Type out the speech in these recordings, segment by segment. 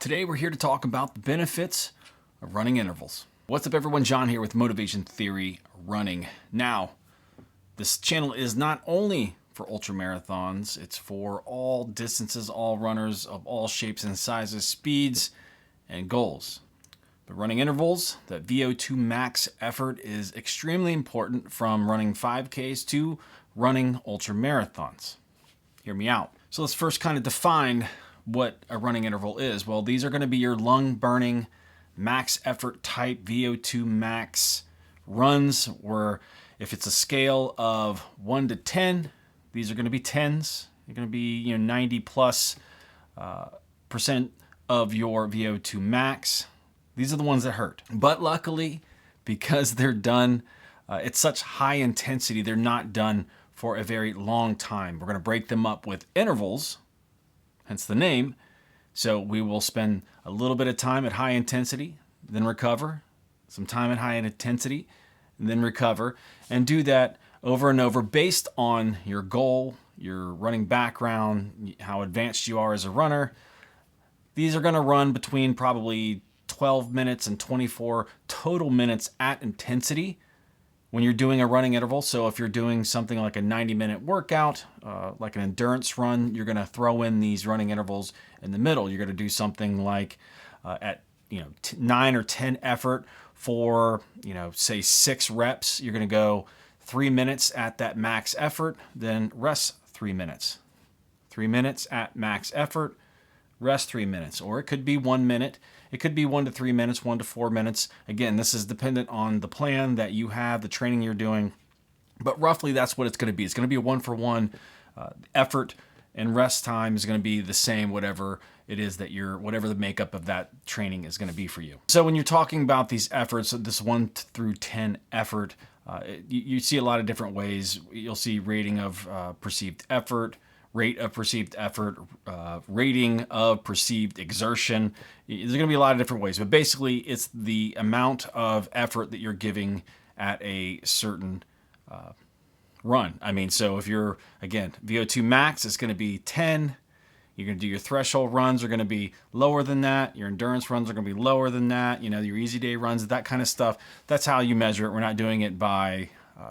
Today we're here to talk about the benefits of running intervals. What's up everyone, John here with Motivation Theory Running. Now, this channel is not only for ultramarathons, it's for all distances, all runners of all shapes and sizes, speeds, and goals. But running intervals, that VO2 max effort is extremely important from running 5Ks to running ultramarathons. Hear me out. So let's first kind of define what a running interval is. Well, these are going to be your lung burning max effort type VO2 max runs, where if it's a scale of 1 to 10, these are going to be 10s. They're going to be 90 plus percent of your VO2 max. These are the ones that hurt. But luckily, because they're done at such high intensity, they're not done for a very long time. We're going to break them up with intervals, hence the name. So we will spend a little bit of time at high intensity, then recover, some time at high intensity, and then recover, and do that over and over based on your goal, your running background, how advanced you are as a runner. These are going to run between probably 12 minutes and 24 total minutes at intensity when you're doing a running interval. So if you're doing something like a 90-minute workout, like an endurance run, you're going to throw in these running intervals in the middle. You're going to do something like at 9 or 10 effort for say 6 reps. You're going to go 3 minutes at that max effort, then rest 3 minutes. 3 minutes at max effort, rest 3 minutes. Or it could be 1 minute. It could be 1 to 3 minutes, 1 to 4 minutes. Again, this is dependent on the plan that you have, the training you're doing. But roughly that's what it's going to be. It's going to be a 1-for-1 effort, and rest time is going to be the same, whatever it is that whatever the makeup of that training is going to be for you. So when you're talking about these efforts, this 1 through 10 effort, you see a lot of different ways. You'll see rating of perceived effort, rate of perceived effort, rating of perceived exertion. There's going to be a lot of different ways, but basically it's the amount of effort that you're giving at a certain run. So if you're, again, VO2 max is going to be 10. You're going to do your threshold runs are going to be lower than that. Your endurance runs are going to be lower than that. Your easy day runs, that kind of stuff. That's how you measure it. We're not doing it by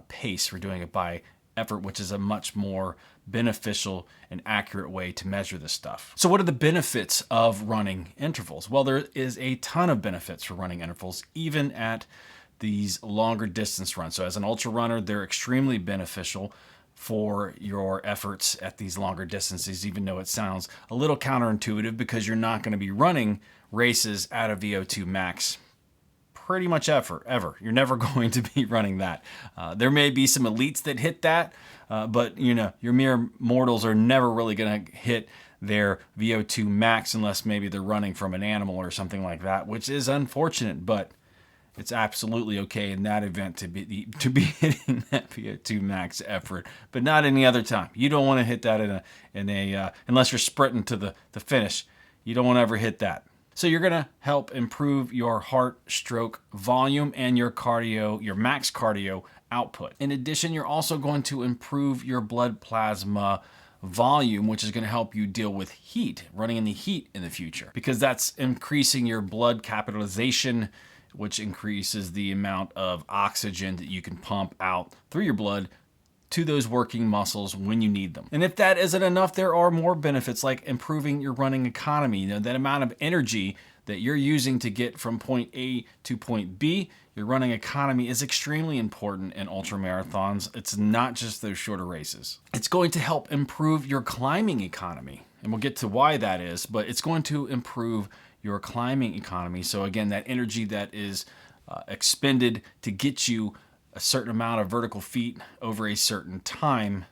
pace. We're doing it by effort, which is a much more beneficial and accurate way to measure this stuff. So what are the benefits of running intervals? Well, there is a ton of benefits for running intervals, even at these longer distance runs. So as an ultra runner, they're extremely beneficial for your efforts at these longer distances, even though it sounds a little counterintuitive because you're not going to be running races at a VO2 max pretty much ever. You're never going to be running that. There may be some elites that hit that, but your mere mortals are never really going to hit their VO2 max unless maybe they're running from an animal or something like that, which is unfortunate, but it's absolutely okay in that event to be hitting that VO2 max effort, but not any other time. You don't want to hit that in a unless you're sprinting to the finish. You don't want to ever hit that. So you're going to help improve your heart stroke volume and your cardio, your max cardio output. In addition, you're also going to improve your blood plasma volume, which is going to help you deal with heat, running in the heat in the future, because that's increasing your blood capitalization, which increases the amount of oxygen that you can pump out through your blood to those working muscles when you need them. And if that isn't enough, there are more benefits like improving your running economy. That amount of energy that you're using to get from point A to point B, your running economy is extremely important in ultramarathons. It's not just those shorter races. It's going to help improve your climbing economy. And we'll get to why that is, but it's going to improve your climbing economy. So again, that energy that is expended to get you a certain amount of vertical feet over a certain time,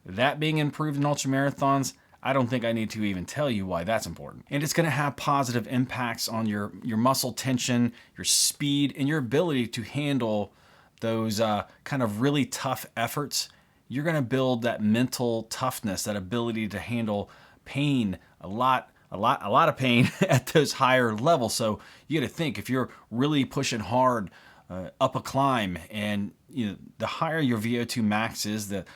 that being improved in ultramarathons, I don't think I need to even tell you why that's important. And it's going to have positive impacts on your muscle tension, your speed, and your ability to handle those kind of really tough efforts. You're going to build that mental toughness, that ability to handle pain, a lot of pain at those higher levels. So you got to think, if you're really pushing hard up a climb, and the higher your VO2 max is, the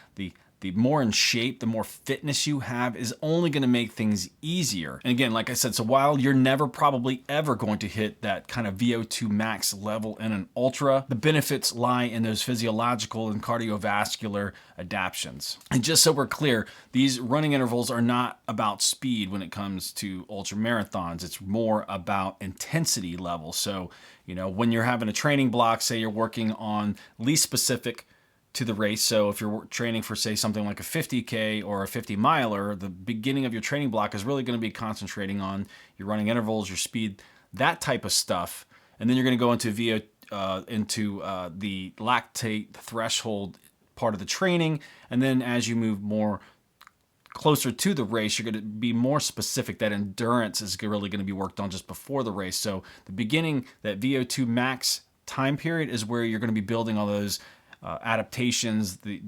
the more in shape, the more fitness you have is only going to make things easier. And again, like I said, so while you're never probably ever going to hit that kind of VO2 max level in an ultra, the benefits lie in those physiological and cardiovascular adaptations. And just so we're clear, these running intervals are not about speed when it comes to ultra marathons. It's more about intensity level. So, when you're having a training block, say you're working on least specific to the race. So if you're training for, say, something like a 50K or a 50 miler, the beginning of your training block is really going to be concentrating on your running intervals, your speed, that type of stuff. And then you're going to go into the lactate threshold part of the training. And then as you move more closer to the race, you're going to be more specific. That endurance is really going to be worked on just before the race. So the beginning, that VO2 max time period is where you're going to be building all those adaptations, the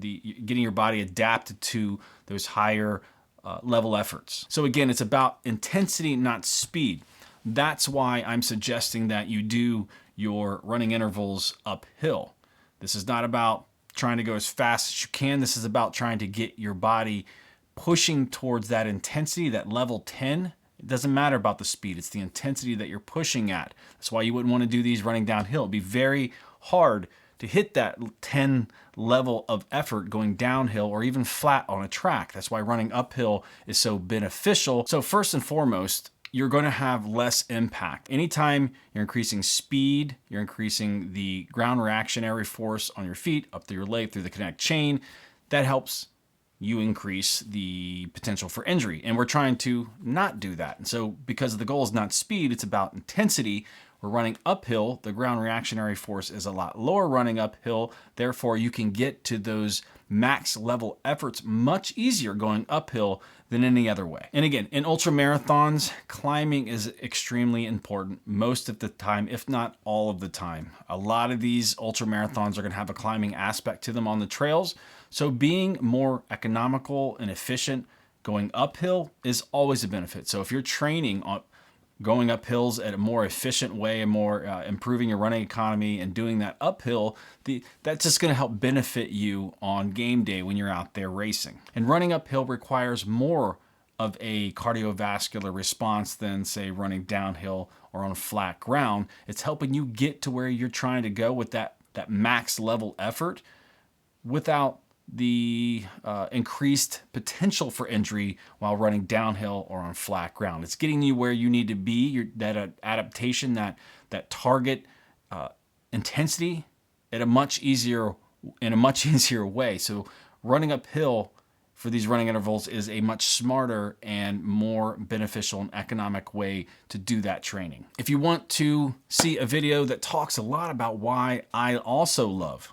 getting your body adapted to those higher level efforts. So again, it's about intensity, not speed. That's why I'm suggesting that you do your running intervals uphill. This is not about trying to go as fast as you can. This is about trying to get your body pushing towards that intensity, that level 10. It doesn't matter about the speed. It's the intensity that you're pushing at. That's why you wouldn't want to do these running downhill. It'd be very hard to hit that 10 level of effort going downhill or even flat on a track. That's why running uphill is so beneficial. So first and foremost, you're going to have less impact. Anytime you're increasing speed, you're increasing the ground reactionary force on your feet, up through your leg, through the kinetic chain, that helps you increase the potential for injury. And we're trying to not do that. And so because the goal is not speed, it's about intensity. We're running uphill. The ground reactionary force is a lot lower running uphill. Therefore, you can get to those max level efforts much easier going uphill than any other way. And again, in ultra marathons, climbing is extremely important most of the time, if not all of the time. A lot of these ultra marathons are going to have a climbing aspect to them on the trails. So being more economical and efficient going uphill is always a benefit. So if you're training on going up hills at a more efficient way and more improving your running economy and doing that uphill, that's just going to help benefit you on game day when you're out there racing. And running uphill requires more of a cardiovascular response than, say, running downhill or on flat ground. It's helping you get to where you're trying to go with that max level effort without the increased potential for injury while running downhill or on flat ground. It's getting you where you need to be, that adaptation, that target intensity in a much easier way. So running uphill for these running intervals is a much smarter and more beneficial and economic way to do that training. If you want to see a video that talks a lot about why I also love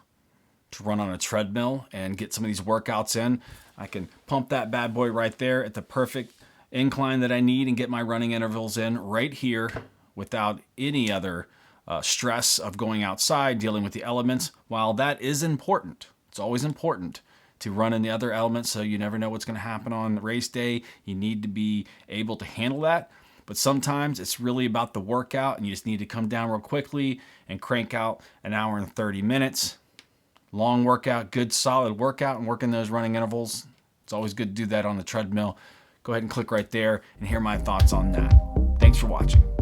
to run on a treadmill and get some of these workouts in, I can pump that bad boy right there at the perfect incline that I need and get my running intervals in right here without any other stress of going outside, dealing with the elements. While that is important, it's always important to run in the other elements, so you never know what's going to happen on race day. You need to be able to handle that. But sometimes it's really about the workout, and you just need to come down real quickly and crank out an hour and 30 minutes. Long workout, good solid workout, and working those running intervals. It's always good to do that on the treadmill. Go ahead and click right there and hear my thoughts on that. Thanks for watching.